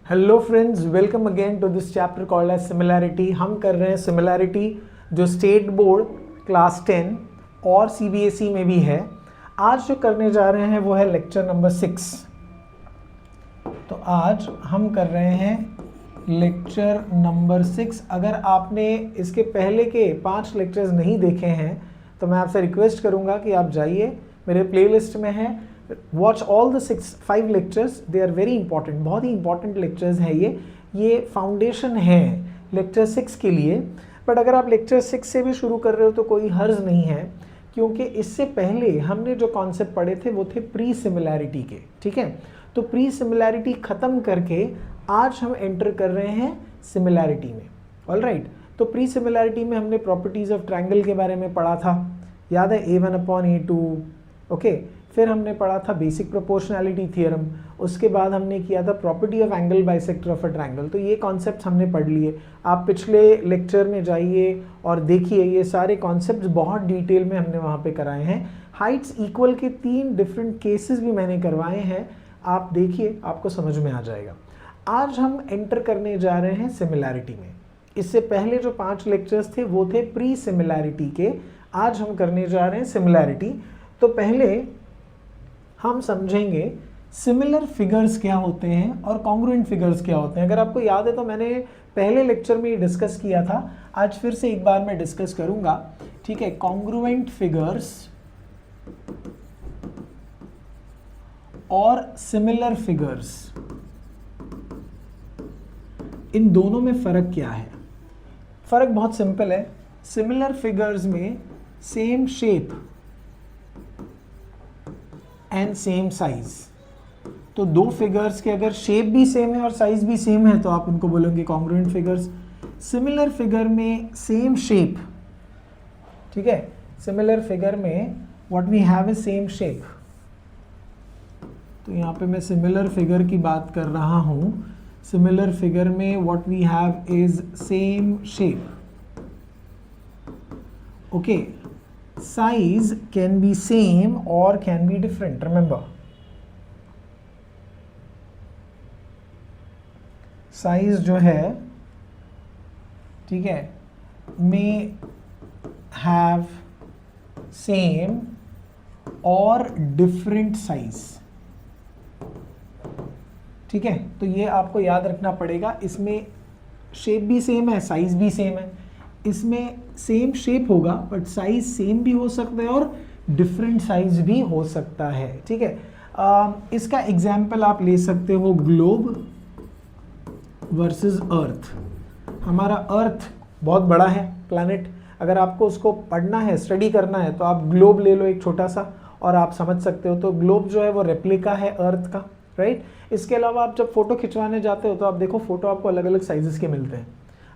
Hello friends, welcome again to this chapter called as similarity. हम कर रहे हैं सिमिलैरिटी जो स्टेट बोर्ड क्लास 10 और सीबीएसई में भी है। आज जो करने जा रहे हैं वो है लेक्चर नंबर 6। तो आज हम कर रहे हैं लेक्चर नंबर 6। अगर आपने इसके पहले के 5 लेक्चर्स नहीं देखे हैं तो मैं आपसे रिक्वेस्ट करूंगा कि आप जाइए, मेरे प्लेलिस्ट में है, watch all the 5 lectures. They are very important, बहुत ही इंपॉर्टेंट लेक्चर्स हैं ये फाउंडेशन है लेक्चर 6 के लिए। बट अगर आप लेक्चर 6 से भी शुरू कर रहे हो तो कोई हर्ज नहीं है, क्योंकि इससे पहले हमने जो कॉन्सेप्ट पढ़े थे वो थे प्री सिमिलैरिटी के। ठीक है, तो प्री सिमिलैरिटी ख़त्म करके आज हम एंटर कर रहे हैं सिमिलैरिटी में। ऑलराइट, तो प्री सिमिलैरिटी में हमने प्रॉपर्टीज़ ऑफ ट्रायंगल के बारे में पढ़ा था, याद है, A1/A2। ओके, फिर हमने पढ़ा था बेसिक प्रोपोर्शनैलिटी थ्योरम, उसके बाद हमने किया था property of angle bisector of a triangle. तो ये कॉन्सेप्ट हमने पढ़ लिए। आप पिछले लेक्चर में जाइए और देखिए, ये सारे कॉन्सेप्ट्स बहुत डिटेल में हमने वहाँ पे कराए हैं। हाइट्स इक्वल के 3 डिफरेंट केसेस भी मैंने करवाए हैं, आप देखिए, आपको समझ में आ जाएगा। आज हम एंटर करने जा रहे हैं सिमिलैरिटी में। इससे पहले जो 5 लेक्चर्स थे वो थे प्री सिमिलैरिटी के, आज हम करने जा रहे हैं सिमिलैरिटी। तो पहले हम समझेंगे सिमिलर फिगर्स क्या होते हैं और कॉन्ग्रुएंट फिगर्स क्या होते हैं। अगर आपको याद है तो मैंने पहले लेक्चर में ये डिस्कस किया था, आज फिर से एक बार मैं डिस्कस करूंगा। ठीक है, कॉन्ग्रुएंट फिगर्स और सिमिलर फिगर्स, इन दोनों में फर्क क्या है? फर्क बहुत सिंपल है। सिमिलर फिगर्स में same shape and same size. तो दो फिगर्स के अगर शेप भी सेम है और साइज भी सेम है तो आप उनको बोलेंगे कॉन्ग्रुएंट फिगर्स। सिमिलर फिगर में सेम शेप, ठीक है, सिमिलर फिगर में what we have is same shape. तो यहाँ पे मैं सिमिलर फिगर की बात कर रहा हूँ। सिमिलर फिगर में what we have is same shape. Okay, size can be same or can be different, remember, size जो है, ठीक है, may have same और different size। ठीक है, तो ये आपको याद रखना पड़ेगा। इसमें शेप भी सेम है, साइज भी सेम है। इसमें सेम शेप होगा बट साइज सेम भी हो सकता है और डिफरेंट साइज भी हो सकता है। ठीक है, इसका एग्जाम्पल आप ले सकते हो ग्लोब वर्सेस अर्थ। हमारा अर्थ बहुत बड़ा है प्लैनेट, अगर आपको उसको पढ़ना है, स्टडी करना है, तो आप ग्लोब ले लो एक छोटा सा और आप समझ सकते हो। तो ग्लोब जो है वो रेप्लिका है अर्थ का, राइट। इसके अलावा आप जब फोटो खिंचवाने जाते हो तो आप देखो फोटो आपको अलग अलग साइजेस के मिलते हैं।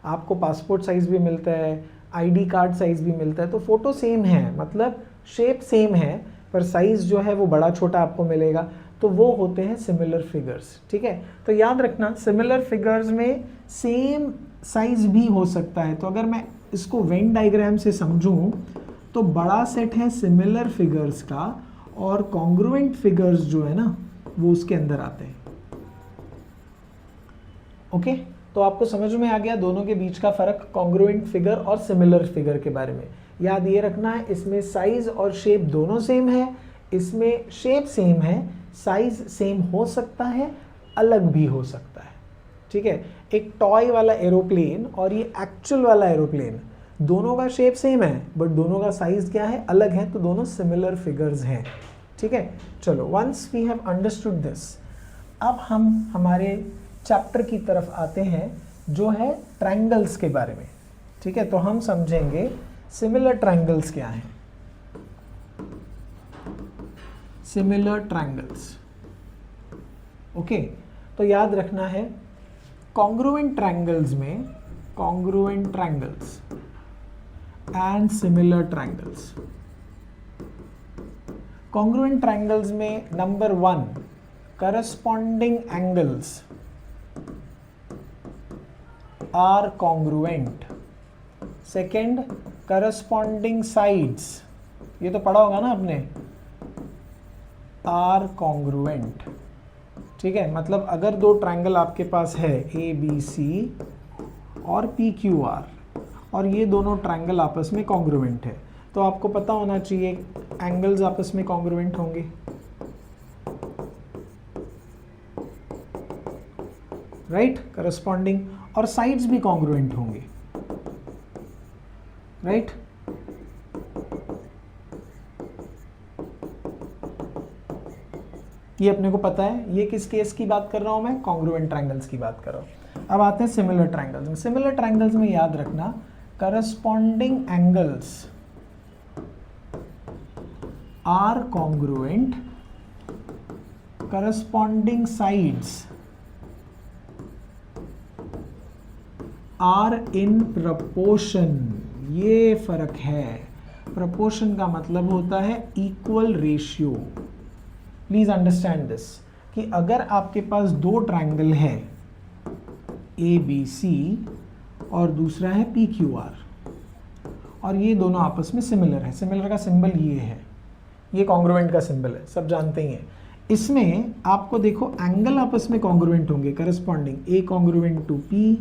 आपको पासपोर्ट साइज भी मिलता है, आईडी कार्ड साइज भी मिलता है। तो फोटो सेम है, मतलब शेप सेम है, पर साइज जो है वो बड़ा छोटा आपको मिलेगा। तो वो होते हैं सिमिलर फिगर्स। ठीक है, तो याद रखना सिमिलर फिगर्स में सेम साइज भी हो सकता है। तो अगर मैं इसको वेन डायग्राम से समझूं तो बड़ा सेट है सिमिलर फिगर्स का और कॉन्ग्रुएंट फिगर्स जो है ना वो उसके अंदर आते हैं। ओके, तो आपको समझ में आ गया दोनों के बीच का फर्क, कॉन्ग्रुएंट फिगर और सिमिलर फिगर के बारे में। याद ये रखना है, इसमें साइज और शेप दोनों सेम है। इसमें शेप सेम है, साइज सेम हो सकता है, अलग भी हो सकता है। ठीक है, एक टॉय वाला एरोप्लेन और ये एक्चुअल वाला एरोप्लेन, दोनों का शेप सेम है बट दोनों का साइज क्या है, अलग है। तो दोनों सिमिलर फिगर्स हैं। ठीक है, चलो, once we have understood this, अब हम हमारे चैप्टर की तरफ आते हैं जो है ट्रायंगल्स के बारे में। ठीक है, तो हम समझेंगे सिमिलर ट्रायंगल्स क्या हैं। सिमिलर ट्रायंगल्स, ओके, तो याद रखना है कॉन्ग्रुएंट ट्रायंगल्स में, congruent triangles and similar triangles. Congruent triangles में number 1 corresponding angles are congruent. Second, corresponding sides, ये तो पढ़ा होगा ना आपने, are congruent. ठीक है, मतलब अगर दो ट्रायंगल आपके पास है ए बी सी और पी क्यू आर, और ये दोनों ट्रायंगल आपस में कॉन्ग्रुएंट है, तो आपको पता होना चाहिए एंगल्स आपस में कॉन्ग्रुएंट होंगे, राइट, करस्पॉन्डिंग, और साइड्स भी कॉन्ग्रुएंट होंगे, राइट। ये अपने को पता है। ये किस केस की बात कर रहा हूं मैं? कॉन्ग्रुएंट ट्रायंगल्स की बात कर रहा हूं। अब आते हैं सिमिलर ट्रायंगल्स में। सिमिलर ट्रायंगल्स में याद रखना corresponding angles are congruent, corresponding sides are in proportion. ये फर्क है। प्रपोर्शन का मतलब होता है equal ratio. Please understand this कि अगर आपके पास दो ट्रायंगल है ए बी सी और दूसरा है पी क्यू आर, और ये दोनों आपस में सिमिलर है, सिमिलर का सिंबल ये है, ये कॉन्ग्रुएंट का सिंबल है, सब जानते ही हैं। इसमें आपको देखो एंगल आपस में कॉन्ग्रुएंट होंगे, corresponding A congruent to P,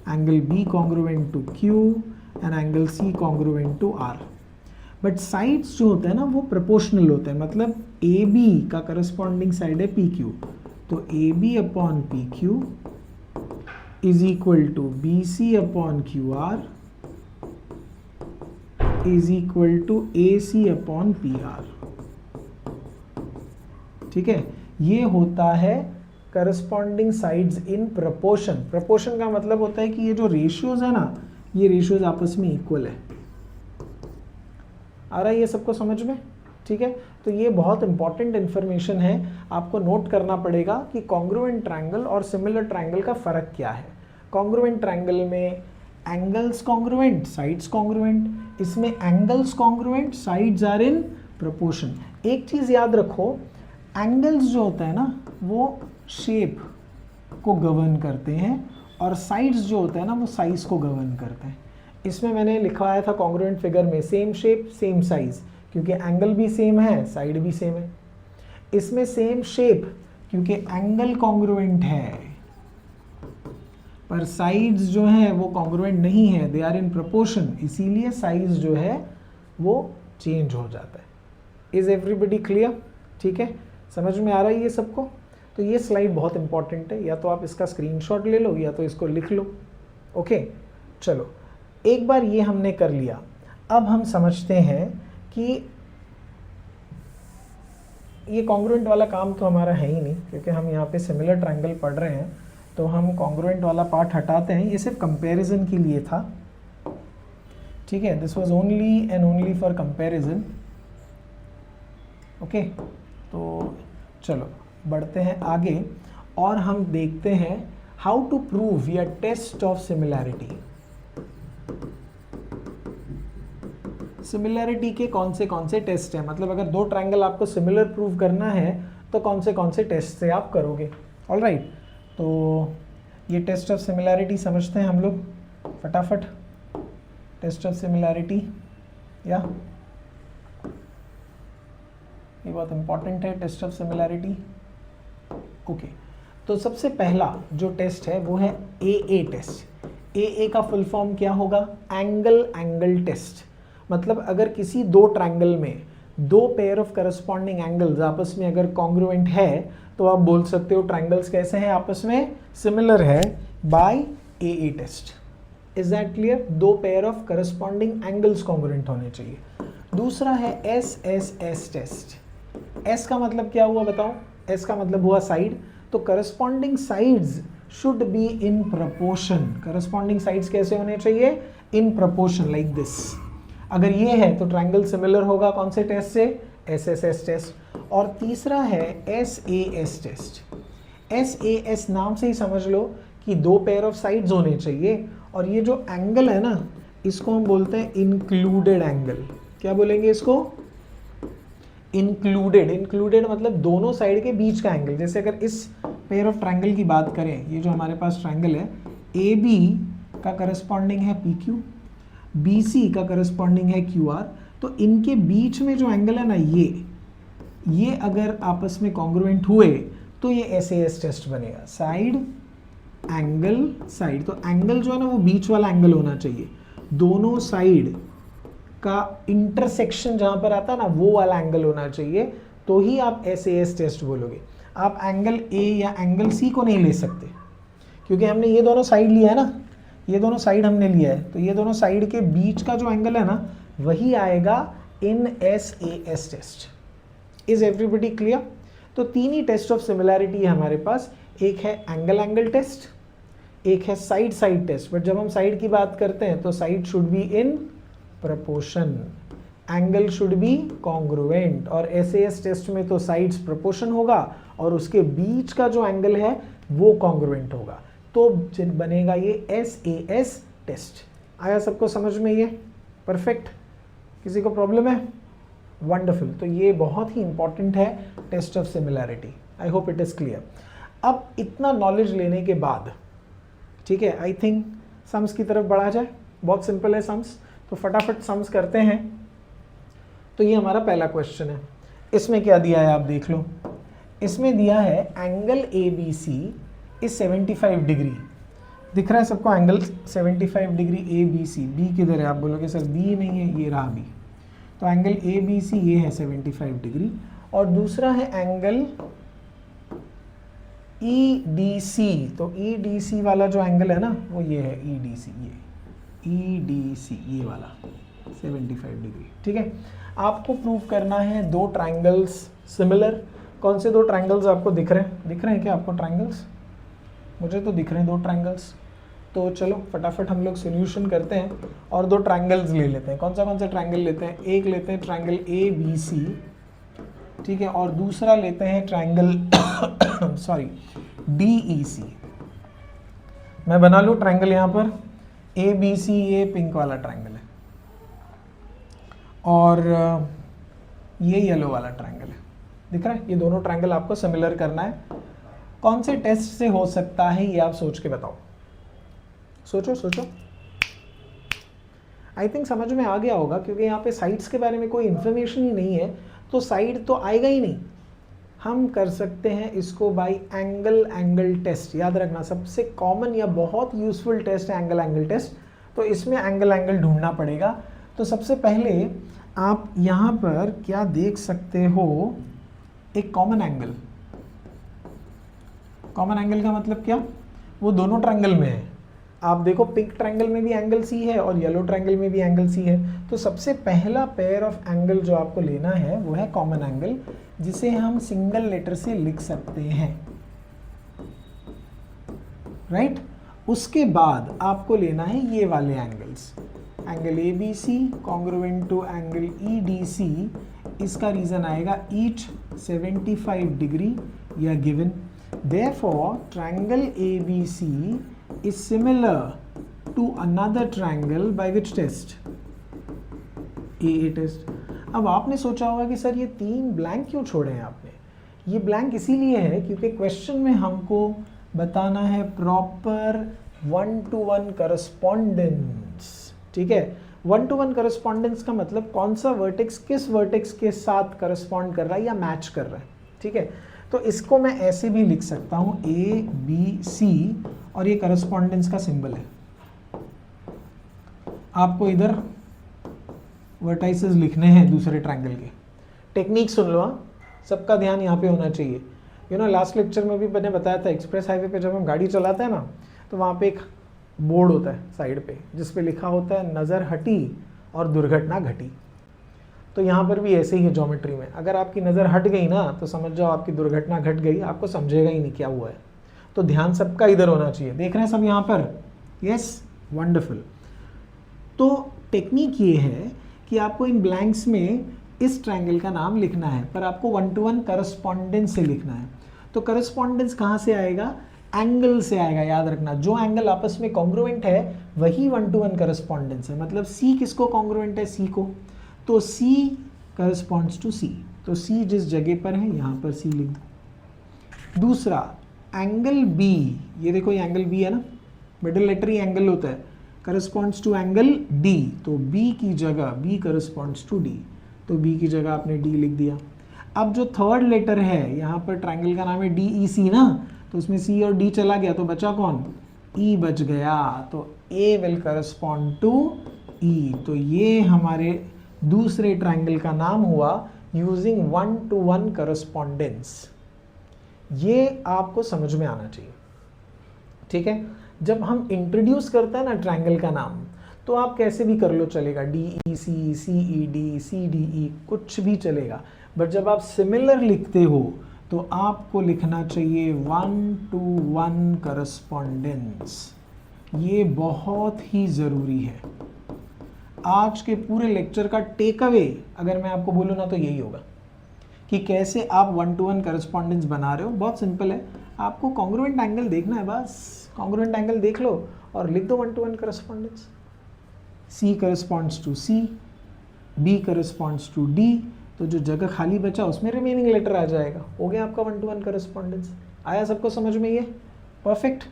angle B congruent to Q and angle C congruent to R. But sides जो होते हैं ना वो प्रोपोर्शनल होते हैं, मतलब ए बी का करस्पॉन्डिंग साइड है पी क्यू, तो A B upon P Q is equal to B C upon Q R is equal to A C upon P R. ठीक है, ये होता है corresponding sides in proportion. Proportion का मतलब होता है कि ये जो रेशियोज है ना, ये रेशियोज आपस में इक्वल है। आ रहा है ये सबको समझ में? ठीक है, तो ये बहुत इंपॉर्टेंट इंफॉर्मेशन है, आपको नोट करना पड़ेगा कि कॉन्ग्रुएंट ट्रायंगल और सिमिलर ट्रायंगल का फर्क क्या है। कॉन्ग्रुएंट ट्रायंगल में एंगल्स कॉन्ग्रुएंट, साइड्स कॉन्ग्रुएंट, इसमें angles congruent, sides are in proportion. एक चीज याद रखो, एंगल्स जो होता है ना वो शेप को गवर्न करते हैं, और साइड्स जो होता है ना वो साइज को गवर्न करते हैं। इसमें मैंने लिखवाया था कॉन्ग्रुएंट फिगर में सेम शेप सेम साइज, क्योंकि एंगल भी सेम है साइड भी सेम है। इसमें सेम शेप क्योंकि एंगल कॉन्ग्रुएंट है, पर साइड्स जो है वो कॉन्ग्रुएंट नहीं है, दे आर इन प्रोपोर्शन, इसीलिए साइज जो है वो चेंज हो जाता है। Is everybody clear? ठीक है, समझ में आ रहा है ये सबको? तो ये स्लाइड बहुत इंपॉर्टेंट है, या तो आप इसका स्क्रीनशॉट ले लो या तो इसको लिख लो। ओके, चलो एक बार ये हमने कर लिया। अब हम समझते हैं कि ये कॉन्ग्रुएंट वाला काम तो हमारा है ही नहीं, क्योंकि हम यहाँ पे सिमिलर ट्रायंगल पढ़ रहे हैं, तो हम कॉन्ग्रुएंट वाला पार्ट हटाते हैं। ये सिर्फ कंपैरिजन के लिए था, ठीक है, this was only and only for comparison. Okay, तो चलो बढ़ते हैं आगे और हम देखते हैं हाउ टू प्रूव या टेस्ट ऑफ सिमिलैरिटी। सिमिलैरिटी के कौन से टेस्ट हैं, मतलब अगर दो ट्रायंगल आपको सिमिलर प्रूव करना है तो कौन से टेस्ट से आप करोगे। ऑलराइट, तो ये टेस्ट ऑफ सिमिलैरिटी समझते हैं हम लोग फटाफट। टेस्ट ऑफ सिमिलैरिटी, या ये बहुत इंपॉर्टेंट है टेस्ट ऑफ सिमिलैरिटी। ओके, तो सबसे पहला जो टेस्ट है वो है ए टेस्ट। ए का फुल फॉर्म क्या होगा? Angle test. मतलब अगर किसी दो ट्रायंगल में दो पेयर ऑफ करस्पॉन्डिंग एंगल्स आपस में अगर कॉन्ग्रुएंट है तो आप बोल सकते हो ट्रायंगल्स कैसे हैं, आपस में सिमिलर है by a test. Is that clear? दो pair of corresponding angles congruent होने चाहिए। दूसरा है एस टेस्ट। एस का मतलब क्या हुआ बताओ? एस का मतलब हुआ साइड, तो corresponding sides should be in proportion. Corresponding sides कैसे होने चाहिए? In proportion, like this. अगर ये है तो ट्रायंगल सिमिलर होगा कौन से टेस्ट से? S test. और तीसरा है एस टेस्ट। एस नाम से ही समझ लो कि दो पेयर ऑफ साइड्स होने चाहिए, और ये जो एंगल है ना इसको हम बोलते हैं इंक्लूडेड एंगल। क्या बोलेंगे इसको? इंक्लूडेड मतलब दोनों साइड के बीच का एंगल। जैसे अगर इस पेयर ऑफ ट्रायंगल की बात करें, ये जो हमारे पास ट्रायंगल है, ए बी का करस्पॉन्डिंग है पी क्यू, बी सी का करस्पॉन्डिंग है क्यू आर, तो इनके बीच में जो एंगल है ना ये अगर आपस में कॉन्ग्रुएंट हुए तो ये SAS टेस्ट बनेगा, साइड एंगल साइड। तो एंगल जो है ना वो बीच वाला एंगल होना चाहिए, दोनों साइड का इंटरसेक्शन जहां पर आता है ना वो वाला एंगल होना चाहिए, तो ही आप SAS टेस्ट बोलोगे। आप एंगल A या एंगल C को नहीं ले सकते, क्योंकि हमने ये दोनों साइड लिया है ना, ये दोनों साइड हमने लिया है, तो ये दोनों साइड के बीच का जो एंगल है ना वही आएगा in SAS test. Is everybody clear? तो तीन ही टेस्ट ऑफ सिमिलैरिटी है हमारे पास, एक है एंगल एंगल टेस्ट, एक है साइड साइड टेस्ट, बट जब हम साइड की बात करते हैं तो side should be in proportion, angle should be congruent, और SAS टेस्ट में तो साइड्स प्रपोर्शन होगा और उसके बीच का जो एंगल है वो कॉन्ग्रुएंट होगा, तो बनेगा ये SAS टेस्ट। आया सबको समझ में ये? परफेक्ट। किसी को प्रॉब्लम है? वंडरफुल। तो ये बहुत ही इंपॉर्टेंट है test of similarity. I hope it is clear. अब इतना नॉलेज लेने के बाद, ठीक है, आई थिंक सम्स की तरफ बढ़ा जाए। बहुत सिंपल है सम्स, तो फटाफट सम्स करते हैं। तो ये हमारा पहला क्वेश्चन है, इसमें क्या दिया है आप देख लो। इसमें दिया है एंगल ABC इज 75 डिग्री। दिख रहा है सबको एंगल 75 डिग्री ABC। B किधर है? आप बोलोगे सर B नहीं है, ये रहा B। तो एंगल ABC ये है 75 डिग्री, और दूसरा है एंगल EDC। तो EDC वाला जो एंगल है ना वो ये है EDC, ये EDC ये वाला 75 डिग्री। ठीक है, आपको प्रूव करना है दो ट्रायंगल्स सिमिलर। कौन से दो ट्रायंगल्स आपको दिख रहे हैं? दिख रहे हैं क्या आपको ट्रायंगल्स? मुझे तो दिख रहे हैं दो ट्रायंगल्स। तो चलो फटाफट हम लोग सोल्यूशन करते हैं और दो ट्रायंगल्स ले लेते हैं। कौन सा ट्रायंगल लेते हैं? एक लेते हैं ट्रायंगल ABC, ठीक है, और दूसरा लेते हैं ट्रायंगल सॉरी DEC। मैं बना लूँ ट्रायंगल यहाँ पर ABC, ये पिंक वाला ट्रायंगल है, और ये येलो वाला ट्रायंगल है। दिख रहा है? ये दोनों ट्रायंगल आपको सिमिलर करना है। कौन से टेस्ट से हो सकता है ये आप सोच के बताओ। सोचो सोचो। आई थिंक समझ में आ गया होगा, क्योंकि यहाँ पे साइड्स के बारे में कोई इन्फॉर्मेशन ही नहीं है, तो साइड तो आएगा ही नहीं। हम कर सकते हैं इसको बाय एंगल एंगल टेस्ट। याद रखना सबसे कॉमन या बहुत यूजफुल टेस्ट है एंगल एंगल टेस्ट, तो इसमें एंगल एंगल ढूंढना पड़ेगा। तो सबसे पहले आप यहाँ पर क्या देख सकते हो, एक कॉमन एंगल। कॉमन एंगल का मतलब क्या? वो दोनों ट्रायंगल में है। आप देखो पिंक ट्रायंगल में भी एंगल C है और येलो ट्रायंगल में भी एंगल C है। तो सबसे पहला पेयर ऑफ एंगल जो आपको लेना है वो है कॉमन एंगल, जिसे हम सिंगल लेटर से लिख सकते हैं, राइट? उसके बाद आपको लेना है ये वाले angles, angle ABC congruent to angle EDC। इसका रीजन आएगा ईच 75 डिग्री या given. Therefore, triangle ABC is similar to another triangle by which test? AA test। अब आपने सोचा होगा कि सर ये तीन ब्लैंक क्यों छोड़े हैं आपने? ये ब्लैंक इसीलिए है क्योंकि क्वेश्चन में हमको बताना है प्रॉपर 1-to-1 करस्पॉन्डेंस। ठीक है, 1-to-1 करस्पॉन्डेंस का मतलब कौन सा वर्टेक्स किस वर्टेक्स के साथ करस्पॉन्ड कर रहा है या मैच कर रहा है। ठीक है, तो इसको मैं ऐसे भी लिख सकता हूँ ABC, और ये करस्पॉन्डेंस का सिंबल है। आपको इधर वर्टाइसेस लिखने हैं दूसरे ट्रायंगल के। टेक्निक सुन लो, सबका ध्यान यहाँ पे होना चाहिए। यू नो लास्ट लेक्चर में भी मैंने बताया था, एक्सप्रेस हाईवे पे जब हम गाड़ी चलाते हैं ना, तो वहाँ पे एक बोर्ड होता है साइड पे जिस पे लिखा होता है नज़र हटी और दुर्घटना घटी। तो यहाँ पर भी ऐसे ही है ज्योमेट्री में, अगर आपकी नज़र हट गई ना तो समझ जाओ आपकी दुर्घटना घट गई, आपको समझेगा ही नहीं क्या हुआ है। तो ध्यान सबका इधर होना चाहिए। देख रहे हैं सब यहाँ पर? Yes, wonderful. तो टेक्निक ये है कि आपको इन ब्लैंक्स में इस ट्रायंगल का नाम लिखना है, पर आपको 1-to-1 करस्पॉन्डेंस से लिखना है। तो करस्पॉन्डेंस कहाँ से आएगा? एंगल से आएगा। याद रखना, जो एंगल आपस में कॉन्ग्रुएंट है वही 1-to-1 करस्पॉन्डेंस है। मतलब C किसको कॉन्ग्रुएंट है? C को। तो C करस्पॉन्ड्स टू C। तो C जिस जगह पर है यहाँ पर C लिख दो। दूसरा एंगल B, ये देखो ये एंगल B है ना, मिडिल लेटरी एंगल होता है, करस्पॉन्ड्स टू एंगल D। तो B की जगह B करस्पॉन्ड्स टू D, तो B की जगह आपने D लिख दिया। अब जो थर्ड लेटर है, यहाँ पर ट्राइंगल का नाम है DEC ना, तो उसमें C और D चला गया तो बचा कौन, E बच गया, तो A will correspond to E। तो ये हमारे दूसरे ट्राइंगल का नाम हुआ यूजिंग 1-to-1 करस्पॉन्डेंस। ये आपको समझ में आना चाहिए, ठीक है। जब हम इंट्रोड्यूस करते हैं ना ट्राइंगल का नाम, तो आप कैसे भी कर लो चलेगा, DEC, CED, CDE, कुछ भी चलेगा। बट जब आप सिमिलर लिखते हो तो आपको लिखना चाहिए 1-to-1 करस्पॉन्डेंस। ये बहुत ही ज़रूरी है। आज के पूरे लेक्चर का टेक अवे अगर मैं आपको बोलूँ ना तो यही होगा कि कैसे आप 1-to-1 करस्पॉन्डेंस बना रहे हो। बहुत सिंपल है, आपको कॉन्ग्रुएंट एंगल देखना है, बस कॉन्ग्रुएंट एंगल देख लो और लिख दो 1-to-1 correspondence. C corresponds to C, B corresponds to D, तो जो जगह खाली बचा उसमें रिमेनिंग लेटर आ जाएगा। हो गया आपका 1-to-1 करस्पॉन्डेंस। आया सबको समझ में ये? Perfect,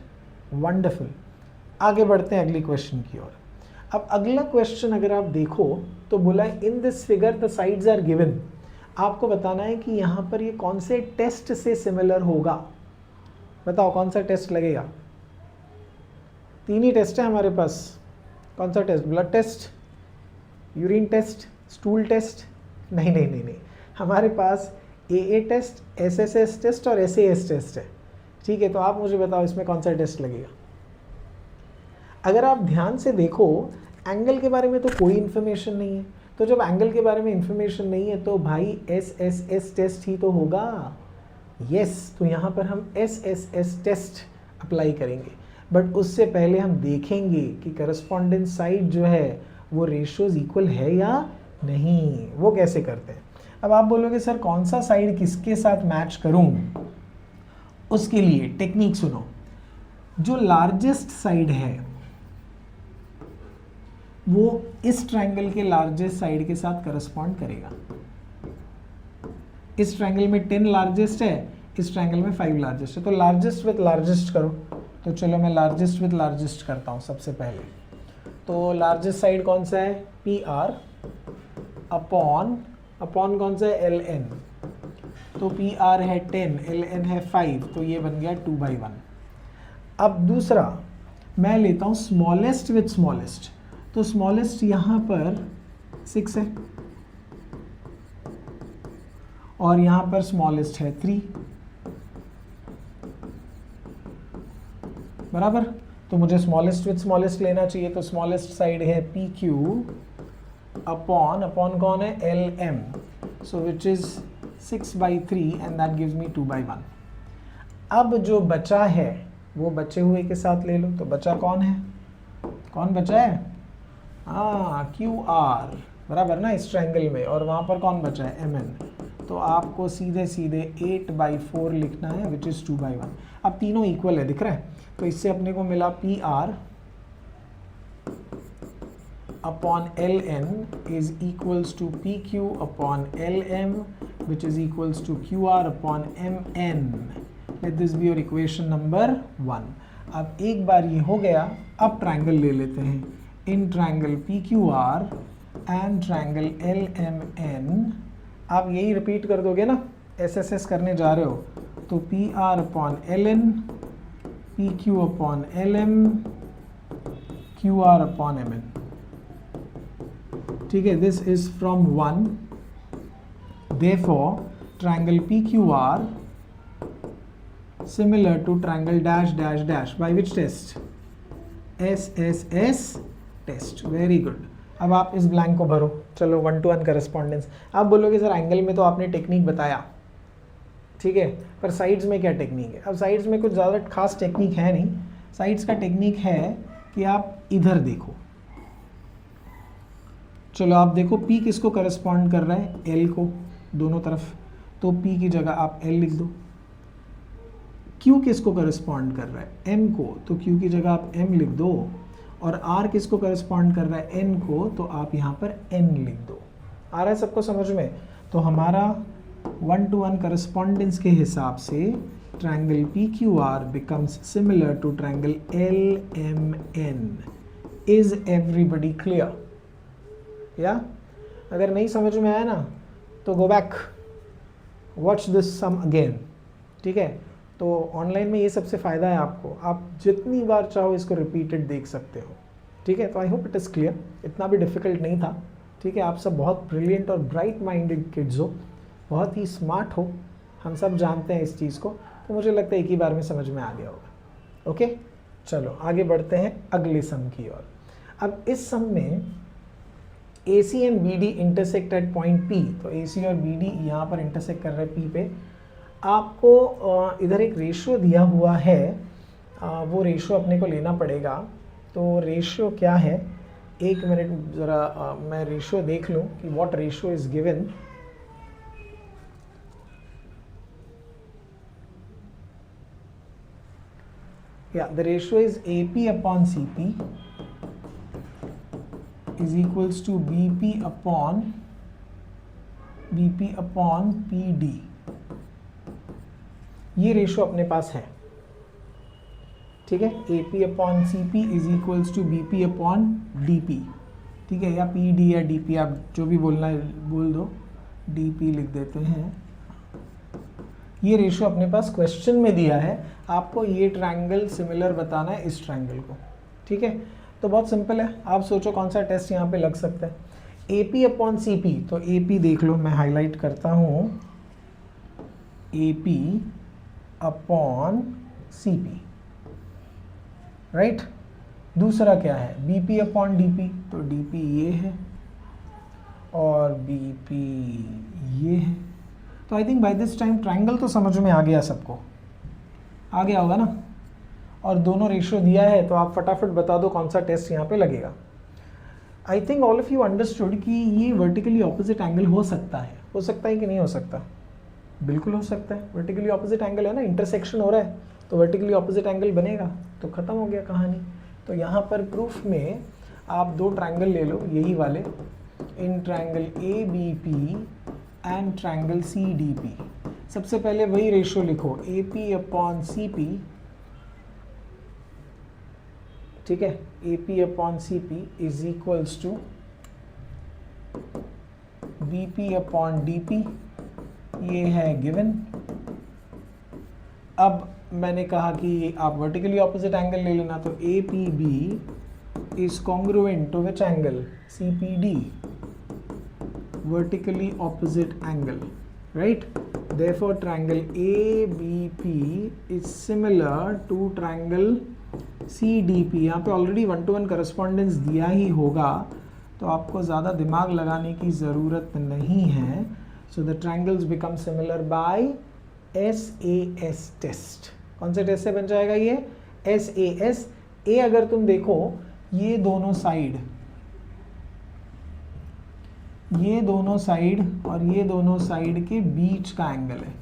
wonderful. आगे बढ़ते हैं अगली क्वेश्चन की ओर। अब अगला क्वेश्चन अगर आप देखो तो बोला in this figure the sides are given. आपको बताना है कि यहाँ पर ये कौन से टेस्ट से सिमिलर होगा। बताओ कौन सा टेस्ट लगेगा? 3 ही टेस्ट है हमारे पास। कौन सा test? Blood test, urine test, stool test? नहीं, हमारे पास AA टेस्ट, SSS टेस्ट और SAS टेस्ट है, ठीक है। तो आप मुझे बताओ इसमें कौन सा टेस्ट लगेगा। अगर आप ध्यान से देखो एंगल के बारे में तो कोई इन्फॉर्मेशन नहीं है, तो जब एंगल के बारे में इन्फॉर्मेशन नहीं है तो भाई SSS टेस्ट ही तो होगा। यस, तो यहाँ पर हम SSS टेस्ट अप्लाई करेंगे, बट उससे पहले हम देखेंगे कि करस्पॉन्डेंस साइड जो है वो रेशियोज इक्वल है या नहीं। वो कैसे करते हैं? अब आप बोलोगे सर कौन सा साइड किसके साथ मैच करूं, उसके लिए टेक्निक सुनो। जो लार्जेस्ट साइड है वो इस ट्रायंगल के लार्जेस्ट साइड के साथ करस्पॉन्ड करेगा। इस ट्रायंगल में 10 लार्जेस्ट है, इस ट्रायंगल में 5 लार्जेस्ट है, तो लार्जेस्ट विथ लार्जेस्ट करो। तो चलो मैं लार्जेस्ट विथ लार्जेस्ट करता हूँ सबसे पहले। तो लार्जेस्ट साइड कौन सा है? PR अपॉन कौन सा है? LN। तो PR है 10, LN है 5, तो ये बन गया 2/1। अब दूसरा मैं लेता हूँ स्मॉलेस्ट विथ स्मॉलेस्ट। तो स्मॉलेस्ट यहाँ पर 6 है और यहाँ पर स्मॉलेस्ट है 3, बराबर। तो मुझे स्मॉलेस्ट विथ स्मॉलेस्ट लेना चाहिए, तो स्मॉलेस्ट साइड है PQ अपॉन कौन है? LM, so which is 6/3 and that gives me 2/1। अब जो बचा है वो बचे हुए के साथ ले लो। तो बचा कौन है? कौन बचा है? QR, बराबर ना, इस ट्रायंगल में। और वहाँ पर कौन बचा है? MN। तो आपको सीधे 8/4 लिखना है विच इज़ 2/1। अब तीनों इक्वल है, दिख रहा है। तो इससे अपने को मिला PR upon LN is equals to PQ upon LM which is equals to QR upon MN. Let this be your equation number 1. अब एक बार ये हो गया, अब ट्रायंगल ले लेते हैं। In triangle PQR and triangle LMN आप यही रिपीट कर दोगे ना, SSS करने जा रहे हो। तो PR upon LN, PQ upon LM, QR upon MN, ठीक है। This is from 1, therefore triangle PQR similar to triangle dash dash dash by which test? SSS test. Very good. अब आप इस ब्लैंक को भरो। चलो 1-to-1 करस्पॉन्डेंस। आप बोलोगे सर एंगल में तो आपने टेक्निक बताया, ठीक है, पर साइड्स में क्या टेक्निक है? अब साइड्स में कुछ ज़्यादा खास टेक्निक है नहीं। साइड्स का टेक्निक है कि आप इधर देखो। चलो आप देखो P किसको करस्पॉन्ड कर रहा है? L को, दोनों तरफ। तो P की जगह आप L लिख दो। Q किसको करस्पॉन्ड कर रहा है? M को, तो Q की जगह आप M लिख दो। और R किसको करस्पॉन्ड कर रहा है? N को, तो आप यहाँ पर N लिख दो। आ रहा है सबको समझ में? तो हमारा 1-to-1 करस्पॉन्डेंस के हिसाब से triangle PQR becomes similar to triangle LMN. Is everybody clear? या अगर नहीं समझ में आया ना तो go back, watch this sum again, ठीक है। तो ऑनलाइन में ये सबसे फ़ायदा है आपको, आप जितनी बार चाहो इसको रिपीटेड देख सकते हो, ठीक है। तो आई होप इट इज़ क्लियर, इतना भी डिफ़िकल्ट नहीं था, ठीक है। आप सब बहुत ब्रिलियंट और ब्राइट माइंडेड किड्स हो, बहुत ही स्मार्ट हो, हम सब जानते हैं इस चीज़ को, तो मुझे लगता है एक ही बार में समझ में आ गया होगा। ओके, चलो आगे बढ़ते हैं अगले सम की ओर। अब इस सम में AC and BD intersect at point P, तो AC और BD यहाँ पर इंटरसेक्ट कर रहे हैं P पे। आपको इधर एक रेशियो दिया हुआ है, वो रेशियो अपने को लेना पड़ेगा। तो रेशियो क्या है, एक मिनट ज़रा मैं रेशियो देख लूँ कि what ratio is given. Yeah, the ratio is AP upon CP is equals to BP upon PD। ये रेशियो अपने पास है, ठीक है। AP upon CP is equals to BP upon DP, ठीक है, या PD या DP, आप जो भी बोलना है बोल दो, DP लिख देते हैं। ये रेशियो अपने पास क्वेश्चन में दिया है, आपको ये ट्रायंगल सिमिलर बताना है इस ट्रायंगल को, ठीक है। तो बहुत सिंपल है, आप सोचो कौन सा टेस्ट यहाँ पे लग सकता है। AP अपॉन CP, तो AP देख लो, मैं हाईलाइट करता हूँ, AP अपॉन CP, राइट। दूसरा क्या है, BP अपॉन DP, तो DP ये है और BP ये है। तो I think by this time triangle तो समझ में आ गया, सबको आ गया होगा ना। और दोनों रेशियो दिया है, तो आप फटाफट बता दो कौन सा टेस्ट यहाँ पे लगेगा। I think all of you understood कि ये वर्टिकली ऑपोजिट एंगल हो सकता है कि नहीं हो सकता? बिल्कुल हो सकता है, वर्टिकली ऑपोजिट एंगल है ना, इंटरसेक्शन हो रहा है तो वर्टिकली ऑपोजिट एंगल बनेगा, तो ख़त्म हो गया कहानी। तो यहाँ पर प्रूफ में आप दो ट्रायंगल ले लो, यही वाले, in triangle ABP and triangle CDP। सबसे पहले वही रेशियो लिखो, AP अपॉन CP, ठीक है, AP upon CP is equals to BP upon DP, ये है गिवन। अब मैंने कहा कि आप वर्टिकली ऑपोजिट एंगल ले लेना, तो APB is congruent to which angle, CPD, vertically opposite angle, right? Therefore triangle ABP is similar to triangle CDP। यहाँ पे ऑलरेडी 1-to-1 correspondence दिया ही होगा, तो आपको ज़्यादा दिमाग लगाने की ज़रूरत नहीं है। So the triangles become similar by SAS test। कौन से टेस्ट से बन जाएगा ये? SAS। A अगर तुम देखो, ये दोनों साइड और ये दोनों साइड के बीच का एंगल है,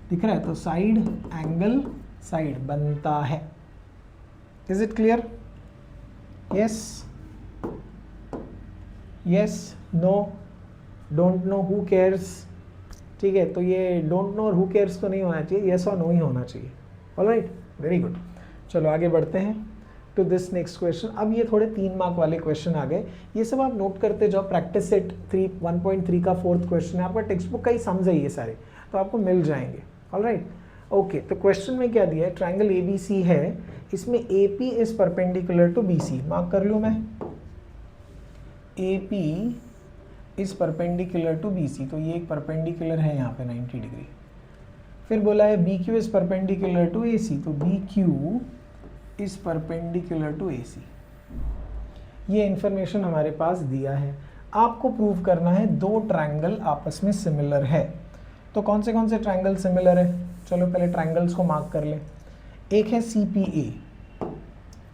दिख रहा है? तो साइड एंगल साइड बनता है। Is it clear? Yes, yes, no, don't know, who cares, ठीक है। तो ये डोंट नो और हु केयर्स तो नहीं होना चाहिए, यस और नो ही होना चाहिए। Alright, very good. चलो आगे बढ़ते हैं टू दिस नेक्स्ट क्वेश्चन। अब ये थोड़े 3 मार्क वाले क्वेश्चन आ गए, ये सब आप नोट करते जाओ। प्रैक्टिस सेट 1.3 का 4th क्वेश्चन है, आपका टेक्स्ट बुक का ही समझ है ये सारे, तो आपको मिल जाएंगे। Alright, okay. तो क्वेश्चन में क्या दिया है, ट्रायंगल ABC है, इसमें AP is perpendicular to BC, mark कर लूँ मैं, AP is perpendicular to BC, तो ये एक परपेंडिकुलर है यहाँ पे 90 डिग्री। फिर बोला है BQ is perpendicular to AC, तो BQ is perpendicular to AC। ये इंफॉर्मेशन हमारे पास दिया है। आपको प्रूव करना है दो ट्रायंगल आपस में सिमिलर है। तो कौन से ट्रायंगल सिमिलर है, चलो पहले ट्रायंगल्स को मार्क कर ले। एक है CPA,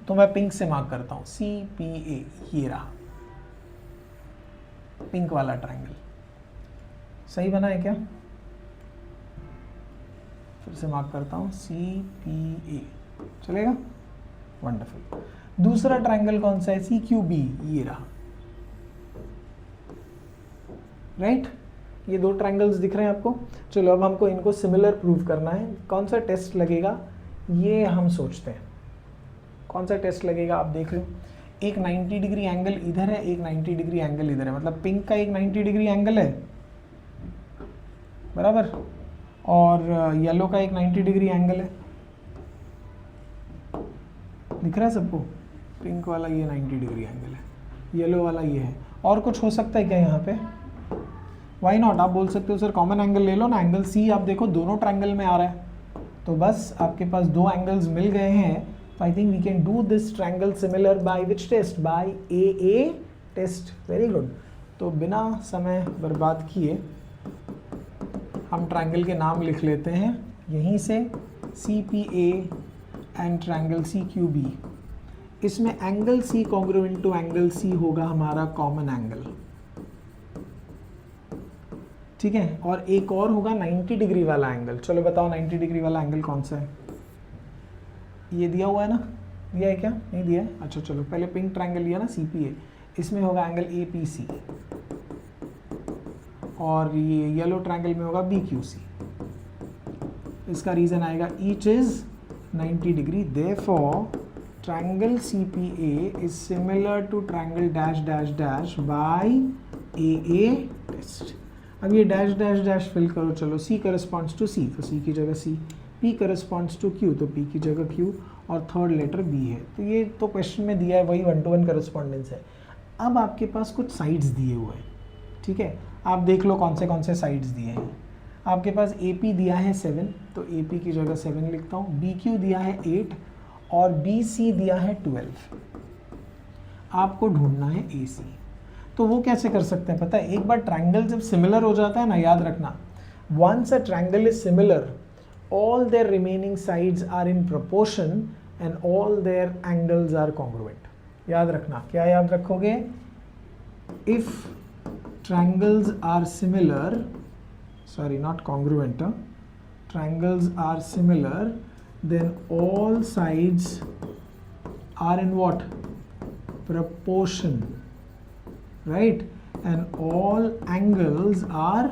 तो मैं पिंक से मार्क करता हूँ, CPA, ये रहा पिंक वाला ट्रायंगल। सही बना है क्या? फिर से मार्क करता हूँ, CPA, चलेगा? वंडरफुल। दूसरा ट्रायंगल कौन सा है, CQB, ये रहा, राइट? ये दो ट्रायंगल्स दिख रहे हैं आपको। चलो अब हमको इनको सिमिलर प्रूव करना है। कौन सा टेस्ट लगेगा ये हम सोचते हैं। कौन सा टेस्ट लगेगा आप देख लो। एक 90 डिग्री एंगल इधर है, एक 90 डिग्री एंगल इधर है, मतलब पिंक का एक 90 डिग्री एंगल है बराबर, और येलो का एक 90 डिग्री एंगल है, दिख रहा है सबको, पिंक वाला ये 90 डिग्री एंगल है, येलो वाला ये है। और कुछ हो सकता है क्या यहाँ पे? वाई नॉट, आप बोल सकते हो सर कॉमन एंगल ले लो ना, एंगल सी आप देखो दोनों ट्रायंगल में आ रहा है, तो बस आपके पास दो एंगल्स मिल गए हैं। तो I think we can do this triangle similar by which test, by AA test. Very good. तो बिना समय बर्बाद किए हम ट्रायंगल के नाम लिख लेते हैं यहीं से, CPA एंड ट्रायंगल CQB। इसमें angle C congruent to angle C होगा हमारा कॉमन एंगल, ठीक है। और एक और होगा 90 डिग्री वाला एंगल। चलो बताओ 90 डिग्री वाला एंगल कौन सा है? ये दिया हुआ है ना, दिया है क्या? नहीं दिया है। अच्छा चलो, पहले पिंक ट्रायंगल लिया ना CPA, इसमें होगा एंगल APC, और ये येलो ट्रायंगल में होगा BQC। इसका रीजन आएगा each is 90 degree, therefore triangle CPA is similar to triangle dash dash dash by AA test. अब ये डैश डैश डैश फिल करो, चलो C करस्पॉन्ड्स टू C, तो C की जगह C, P corresponds to Q, तो P की जगह Q, और थर्ड लेटर B है। तो ये तो क्वेश्चन में दिया है, वही 1-to-1 करस्पॉन्डेंस है। अब आपके पास कुछ साइड्स दिए हुए हैं, ठीक है, आप देख लो कौन से साइड्स दिए हैं। आपके पास AP दिया है 7, तो AP की जगह 7 लिखता हूँ, BQ दिया है 8 और BC दिया है 12। आपको ढूंढना है AC। तो वो कैसे कर सकते हैं पता है? एक बार ट्रायंगल जब सिमिलर हो जाता है ना, याद रखना, once a triangle is similar all their remaining sides are in proportion and all their angles are congruent। याद रखना, क्या याद रखोगे? if triangles are similar, sorry not congruent, triangles are similar then all sides are in what? Proportion, right? and all angles are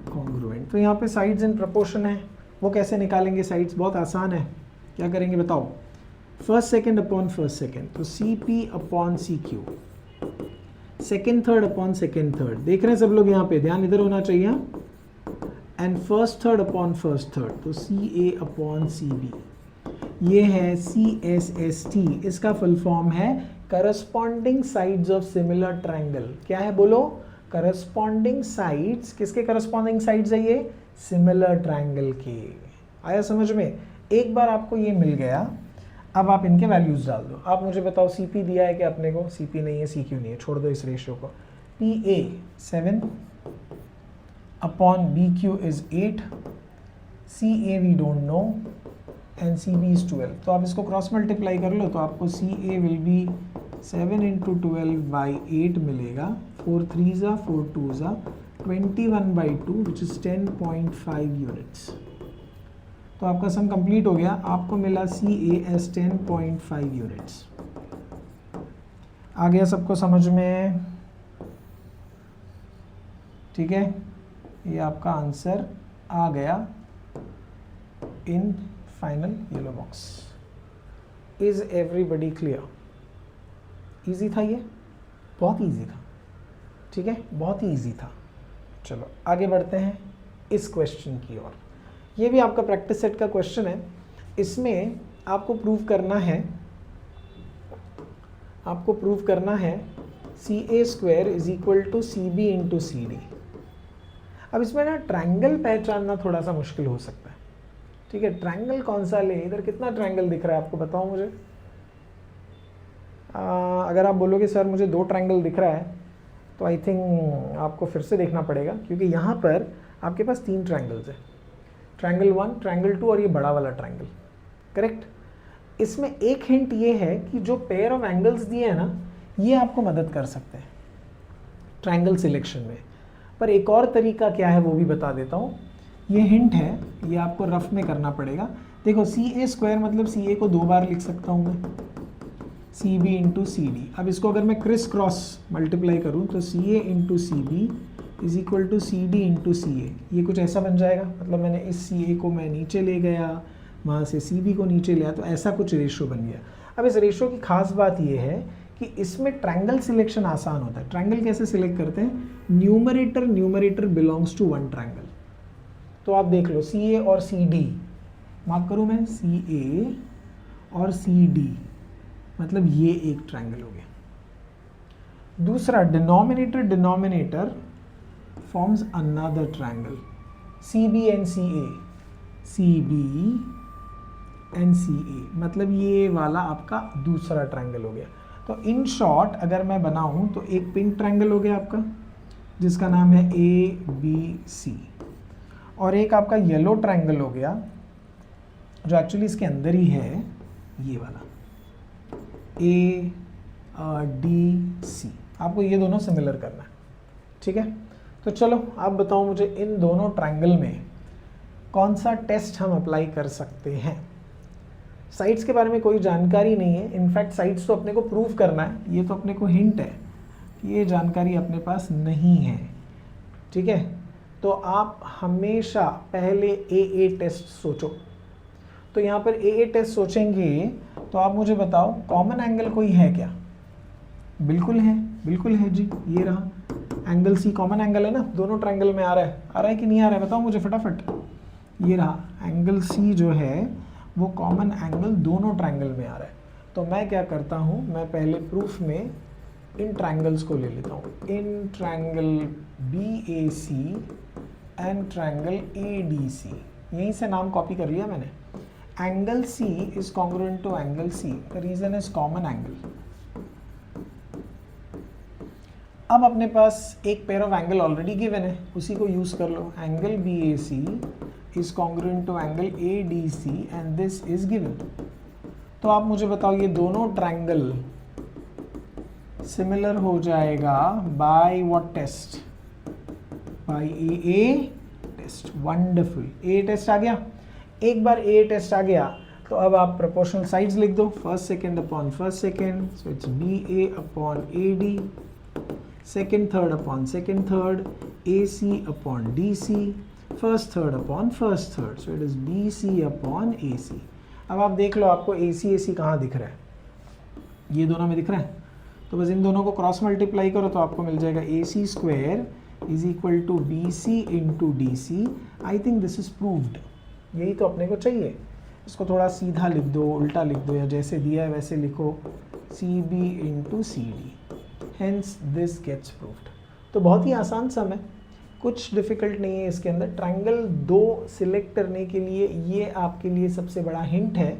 congruent। तो यहाँ पे sides in proportion है, वो कैसे निकालेंगे साइड्स? बहुत आसान है। क्या करेंगे बताओ? First second upon first second, तो CP upon CQ, second third upon second third, देख रहे हैं सब लोग यहाँ पे, ध्यान इधर होना चाहिए, and first third upon first third, तो CA अपॉन CB। ये है CSST, इसका फुल फॉर्म है corresponding sides of similar triangle. क्या है बोलो? करस्पॉन्डिंग साइड्स, किसके करस्पॉन्डिंग साइड्स है ये? सिमिलर ट्रायंगल के। आया समझ में? एक बार आपको ये मिल गया, अब आप इनके वैल्यूज डाल दो। आप मुझे बताओ CP दिया है क्या अपने को? CP नहीं है, CQ नहीं है, छोड़ दो इस रेशियो को। PA 7 upon BQ is 8, CA we don't know and CB is 12। तो आप इसको क्रॉस मल्टीप्लाई कर लो, तो आपको CA विल बी 7 इंटू 12/8 मिलेगा, 4 3 4 2 21/2 विच इज 10.5 यूनिट्स। तो आपका सम कंप्लीट हो गया, आपको मिला CA 10.5 यूनिट्स। आ गया सबको समझ में? ठीक है, ये आपका आंसर आ गया in final yellow box. Is everybody clear? Easy था ये, बहुत इजी था, ठीक है, बहुत ही इजी था। चलो आगे बढ़ते हैं इस क्वेश्चन की ओर। ये भी आपका प्रैक्टिस सेट का क्वेश्चन है। इसमें आपको प्रूव करना है CA² is equal to CB into CD। अब इसमें ना ट्रायंगल पहचानना थोड़ा सा मुश्किल हो सकता है, ठीक है। ट्रायंगल कौन सा ले? इधर कितना ट्रायंगल दिख रहा है आपको, बताओ मुझे। अगर आप बोलोगे सर मुझे 2 ट्रायंगल दिख रहा है, तो आई थिंक आपको फिर से देखना पड़ेगा, क्योंकि यहाँ पर आपके पास 3 ट्रायंगल्स है, ट्रायंगल 1, ट्रायंगल 2 और ये बड़ा वाला ट्रायंगल, करेक्ट। इसमें एक हिंट ये है कि जो पेयर ऑफ एंगल्स दिए हैं ना, ये आपको मदद कर सकते हैं ट्रायंगल सिलेक्शन में। पर एक और तरीका क्या है वो भी बता देता हूँ। ये हिंट है, ये आपको रफ में करना पड़ेगा। देखो CA² मतलब CA को 2 बार लिख सकता हूँ मैं, CB इंटू CD। अब इसको अगर मैं क्रिस क्रॉस मल्टीप्लाई करूँ तो CA into CB is equal to CD into CA। ये कुछ ऐसा बन जाएगा, मतलब मैंने इस CA को मैं नीचे ले गया, वहाँ से CB को नीचे लिया, तो ऐसा कुछ रेशो बन गया। अब इस रेशो की खास बात ये है कि इसमें ट्रायंगल सिलेक्शन आसान होता है। ट्रायंगल कैसे सिलेक्ट करते हैं? Numerator belongs to 1 triangle. तो आप देख लो CA और CD, मार्क करूँ मैं, CA और CD, मतलब ये एक ट्रायंगल हो गया। दूसरा denominator forms another triangle, CB and CA, CB and CA, मतलब ये वाला आपका दूसरा ट्रायंगल हो गया। तो इन शॉर्ट अगर मैं बनाऊं तो एक पिंक ट्रायंगल हो गया आपका जिसका नाम है ABC, और एक आपका येलो ट्रायंगल हो गया जो एक्चुअली इसके अंदर ही है, ये वाला ADC। आपको ये दोनों सिमिलर करना है, ठीक है। तो चलो आप बताओ मुझे इन दोनों ट्रायंगल में कौन सा टेस्ट हम अप्लाई कर सकते हैं। साइड्स के बारे में कोई जानकारी नहीं है, इनफैक्ट साइड्स तो अपने को प्रूव करना है, ये तो अपने को हिंट है, ये जानकारी अपने पास नहीं है, ठीक है। तो आप हमेशा पहले AA टेस्ट सोचो। तो यहाँ पर AA टेस्ट सोचेंगे तो आप मुझे बताओ कॉमन एंगल कोई है क्या? बिल्कुल है, बिल्कुल है जी, ये रहा एंगल C कॉमन एंगल है ना, दोनों ट्रायंगल में आ रहा है कि नहीं आ रहा है, बताओ मुझे फटाफट। ये रहा एंगल C जो है वो कॉमन एंगल दोनों ट्रायंगल में आ रहा है। तो मैं क्या करता हूँ, मैं पहले प्रूफ में इन ट्रायंगल्स को ले लेता हूँ, in triangle BAC and triangle ADC, यहीं से नाम कॉपी कर लिया मैंने। Angle C is congruent to angle C, the reason is common angle. अब अपने पास एक pair of angle already given है, उसी को यूज कर लो। Angle BAC is congruent to angle ADC and this is given। तो आप मुझे बताओ ये दोनों ट्रायंगल सिमिलर हो जाएगा by what test? By AA test. Wonderful, AA test आ गया। एक बार AA टेस्ट आ गया तो अब आप प्रोपोर्शनल साइड्स लिख दो, first second upon first second, so it's BA upon AD, second third upon second third, AC upon DC, first third upon first third, so it is BC upon AC। अब आप देख लो आपको AC कहाँ दिख रहा है? ये दोनों में दिख रहा है, तो बस इन दोनों को क्रॉस मल्टीप्लाई करो तो आपको मिल जाएगा AC square is equal to BC into DC। I think this is proved, यही तो अपने को चाहिए। इसको थोड़ा सीधा लिख दो, उल्टा लिख दो, या जैसे दिया है वैसे लिखो, CB into CD, hence this gets proved. तो बहुत ही आसान सम है, कुछ डिफ़िकल्ट नहीं है इसके अंदर। ट्रायंगल 2 सिलेक्ट करने के लिए ये आपके लिए सबसे बड़ा हिंट है।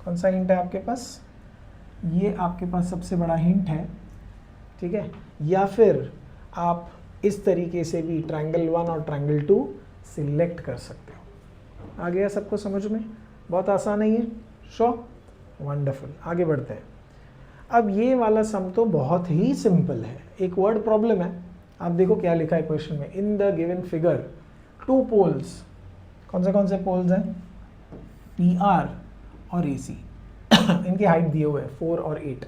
कौन सा हिंट है आपके पास? ये आपके पास सबसे बड़ा हिंट है, ठीक है। या फिर आप इस तरीके से भी ट्रायंगल 1 और ट्रायंगल 2 सिलेक्ट कर सकते हो। आ गया सबको समझ में? बहुत आसान है ये, श्योर, वंडरफुल। आगे बढ़ते हैं। अब ये वाला सम तो बहुत ही सिंपल है, एक वर्ड प्रॉब्लम है। आप देखो क्या लिखा है क्वेश्चन में, in the given figure 2 poles, कौन से पोल्स हैं? PR और AC, इनकी हाइट दिए हुए है 4 और 8।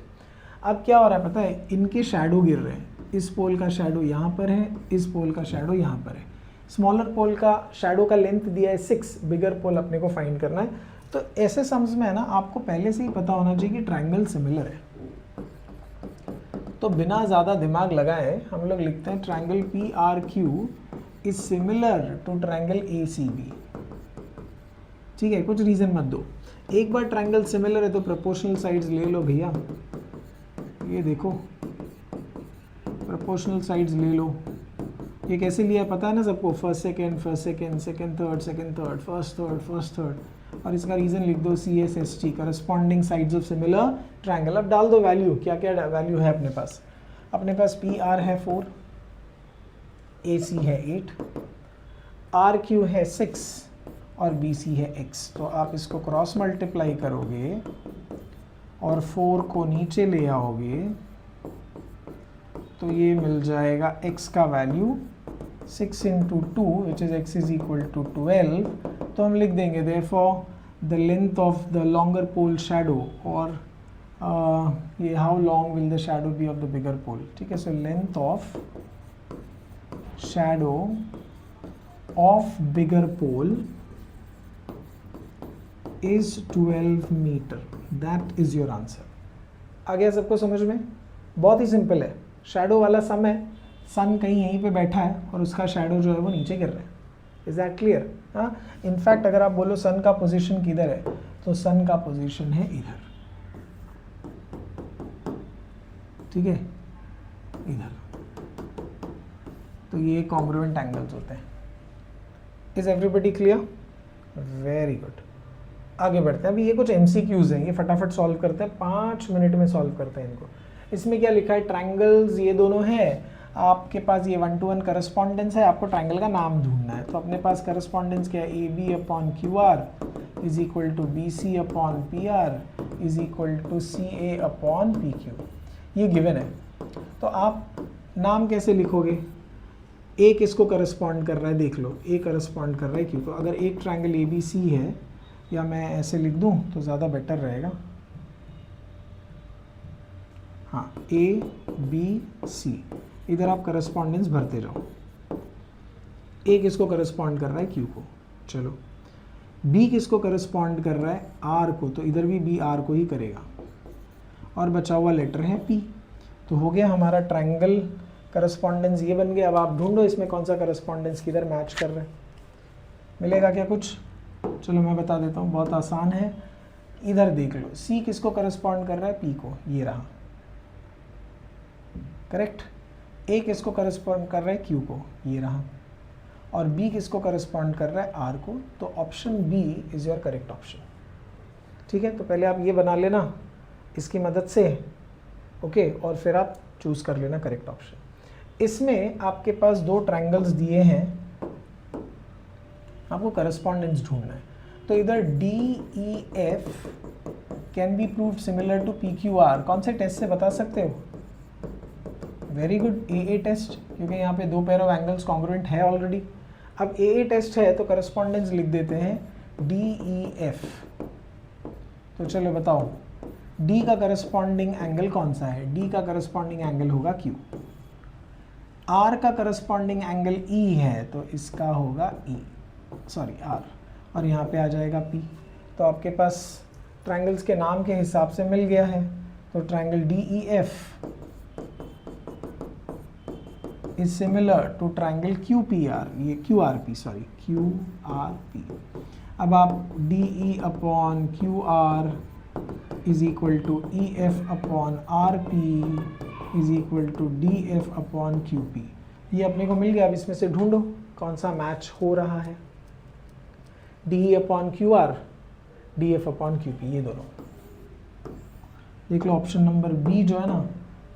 अब क्या हो रहा है पता है, इनके शैडो गिर रहे हैं, इस पोल का शैडो यहाँ पर है, इस पोल का शैडो यहाँ पर है। स्मॉलर पोल का शैडो का लेंथ दिया है 6, बिगर पोल अपने को फाइंड करना है। तो ऐसे सम्स में है ना, आपको पहले से ही पता होना चाहिए कि ट्रायंगल सिमिलर है। तो बिना ज़्यादा दिमाग लगाए हम लोग लिखते हैं triangle PRQ is similar to triangle ACB, ठीक है। कुछ रीज़न मत दो, एक बार ट्रायंगल सिमिलर है तो प्रोपोर्शनल साइड्स ले लो भैया। ये देखो प्रोपोर्शनल साइड्स ले लो। ये कैसे लिया है पता है ना सबको? First second second third, first third, और इसका रीज़न लिख दो CSST, corresponding sides of similar triangle. अब डाल दो वैल्यू, क्या क्या वैल्यू है अपने पास? अपने पास PR है 4, AC है 8, RQ है 6 और BC है X। तो आप इसको क्रॉस मल्टीप्लाई करोगे और 4 को नीचे ले आओगे तो ये मिल जाएगा X का value 6 into 2 which is X is equal to 12। तो हम लिख देंगे therefore the length of the longer pole shadow, और ये how long will the shadow be of the bigger pole, ठीक है। so length of shadow of bigger pole is 12 meter, that is your answer। आ गया सबको समझ में? बहुत ही simple है। शैडो वाला सम है, सन कहीं यहीं पे बैठा है और उसका शैडो जो है वो नीचे गिर रहा है, इज दैट क्लियर? हाँ, इनफैक्ट अगर आप बोलो सन का पोजीशन किधर है, तो सन का पोजीशन है इधर, ठीक है, इधर। तो ये कॉन्ग्रुएंट एंगल्स होते हैं। Is everybody clear? Very good. आगे बढ़ते हैं। अभी ये कुछ MCQs हैं, ये फटाफट सॉल्व करते हैं, 5 मिनट में सॉल्व करते हैं इनको। इसमें क्या लिखा है, ट्रायंगल्स ये दोनों हैं, आपके पास ये 1-to-1 करस्पॉन्डेंस है, आपको ट्रायंगल का नाम ढूंढना है। तो अपने पास करस्पॉन्डेंस क्या है, AB/QR is equal to BC/PR is equal to CA/PQ, ये गिवन है। तो आप नाम कैसे लिखोगे, ए किसको करस्पॉन्ड कर रहा है, देख लो, ए करस्पॉन्ड कर रहा है क्यू को। अगर एक ट्रायंगल ABC है, या मैं ऐसे लिख दूं तो ज़्यादा बेटर रहेगा, हाँ, ABC, इधर आप करस्पॉन्डेंस भरते जाओ। ए किसको करस्पॉन्ड कर रहा है, क्यू को। चलो, बी किसको करस्पॉन्ड कर रहा है, आर को, तो इधर भी बी आर को ही करेगा, और बचा हुआ लेटर है पी। तो हो गया हमारा ट्रायंगल करस्पॉन्डेंस ये बन गया। अब आप ढूंढो इसमें कौन सा करस्पॉन्डेंस किधर मैच कर रहा है, मिलेगा क्या कुछ? चलो मैं बता देता हूँ, बहुत आसान है। इधर देख लो, सी किसको करस्पॉन्ड कर रहा है, पी को, ये रहा, करेक्ट। ए किसको करस्पॉन्ड कर रहा है, क्यू को, ये रहा, और बी किसको करस्पॉन्ड कर रहा है, आर को। तो option B is your correct option, ठीक है। तो पहले आप ये बना लेना इसकी मदद से, ओके, और फिर आप चूज कर लेना करेक्ट ऑप्शन। इसमें आपके पास 2 ट्रायंगल्स दिए हैं, आपको करस्पॉन्डेंस ढूंढना है। तो इधर DEF can be proved similar to PQR, कौन से टेस्ट से बता सकते हो? वेरी गुड, AA टेस्ट, क्योंकि यहाँ पे 2 पेयर ऑफ एंगल्स कॉन्ग्रुएंट है ऑलरेडी। अब AA टेस्ट है तो करस्पॉन्डेंस लिख देते हैं DEF। तो चलो बताओ, D का करस्पॉन्डिंग एंगल कौन सा है? D का करस्पॉन्डिंग एंगल होगा Q। R का करस्पॉन्डिंग एंगल E है, तो इसका होगा R, और यहाँ पे आ जाएगा P। तो आपके पास ट्रायंगल्स के नाम के हिसाब से मिल गया है। तो triangle DEF is similar to triangle QPR, ये QRP। अब आप DE/QR is equal to EF/RP is equal to DF/QP, ये अपने को मिल गया। अब इसमें से ढूंढो कौन सा मैच हो रहा है, DE/QR, DF/QP, ये दोनों। देख लो ऑप्शन नंबर बी जो है ना,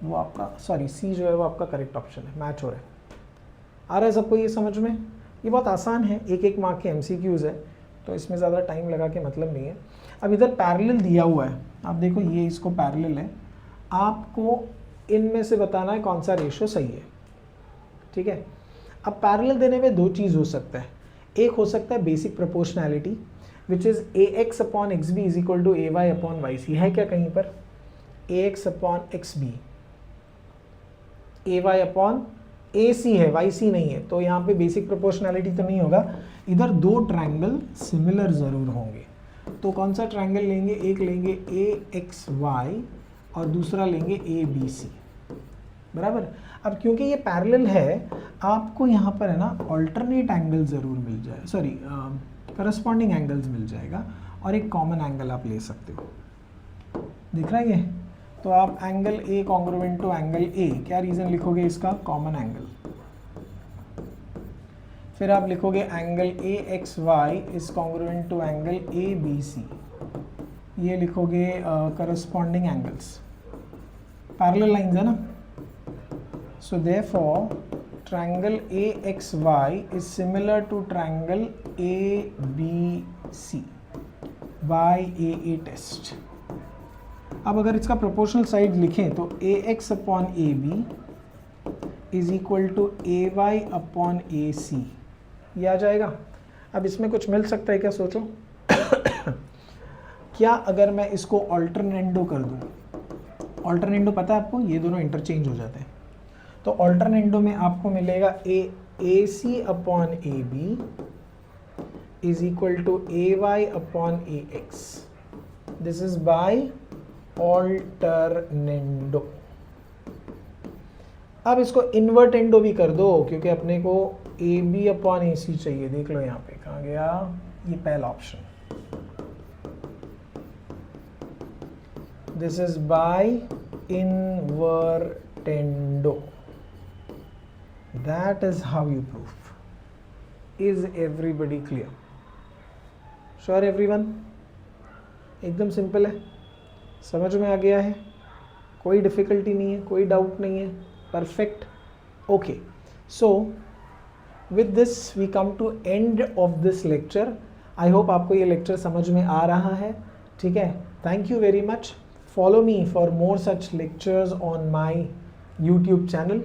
वो आपका, सी जो है वो आपका करेक्ट ऑप्शन है, मैच हो रहा है। आ रहा है सबको ये समझ में? ये बहुत आसान है, 1-1 मार्क के MCQs है, तो इसमें ज़्यादा टाइम लगा के मतलब नहीं है। अब इधर पैरेलल दिया हुआ है, आप देखो ये इसको पैरेलल है, आपको इनमें से बताना है कौन सा रेशियो सही है, ठीक है। अब पैरेलल देने में 2 चीज़ हो सकता है, एक हो सकता है basic proportionality which is AX/XB is equal to AY/YC, है क्या कहीं पर? AX/XB, AY/AC है, YC नहीं है, तो यहाँ पे बेसिक प्रोपोर्शनैलिटी तो नहीं होगा। इधर 2 ट्रायंगल सिमिलर ज़रूर होंगे, तो कौन सा ट्रायंगल लेंगे? एक लेंगे AXY और दूसरा लेंगे ABC, बराबर। अब क्योंकि ये पैरेलल है, आपको यहाँ पर है ना ऑल्टरनेट एंगल ज़रूर मिल जाए, करस्पॉन्डिंग एंगल्स मिल जाएगा, और एक कॉमन एंगल आप ले सकते हो, दिख रहा है ये? तो आप angle A congruent to angle A, क्या रीज़न लिखोगे इसका? Common angle. फिर आप लिखोगे angle AXY is congruent to angle ABC, ये लिखोगे करस्पॉन्डिंग एंगल्स, पैरेलल लाइंस है ना। So therefore triangle AXY is similar to triangle ABC by AA test. अब अगर इसका प्रोपोर्शनल साइड लिखें तो AX/AB is equal to AY/AC, ये आ जाएगा। अब इसमें कुछ मिल सकता है क्या, सोचो? क्या अगर मैं इसको ऑल्टरनेंडो कर दूं? ऑल्टरनेंडो पता है आपको, ये दोनों इंटरचेंज हो जाते हैं। तो ऑल्टरनेंडो में आपको मिलेगा AC/AB is equal to AY/AX, this is by alternendo. अब इसको इन्वर्टेंडो भी कर दो, क्योंकि अपने को ए बी अपॉन ए सी चाहिए। देख लो यहाँ पे कहाँ गया, ये पहला option. This is by invertendo. That is how you prove. Is everybody clear? Sure everyone? एकदम सिंपल है, समझ में आ गया है, कोई डिफिकल्टी नहीं है, कोई डाउट नहीं है, perfect. Okay, so with this we come to end of this lecture. I hope आपको ये लेक्चर समझ में आ रहा है, ठीक है। Thank you very much. Follow me for more such lectures on my YouTube channel.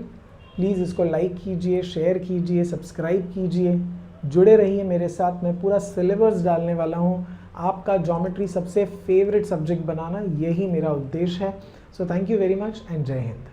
Please इसको लाइक कीजिए, शेयर कीजिए, सब्सक्राइब कीजिए, जुड़े रहिए मेरे साथ। मैं पूरा सिलेबस डालने वाला हूँ, आपका ज्योमेट्री सबसे फेवरेट सब्जेक्ट बनाना, यही मेरा उद्देश्य है। So thank you very much and जय हिंद।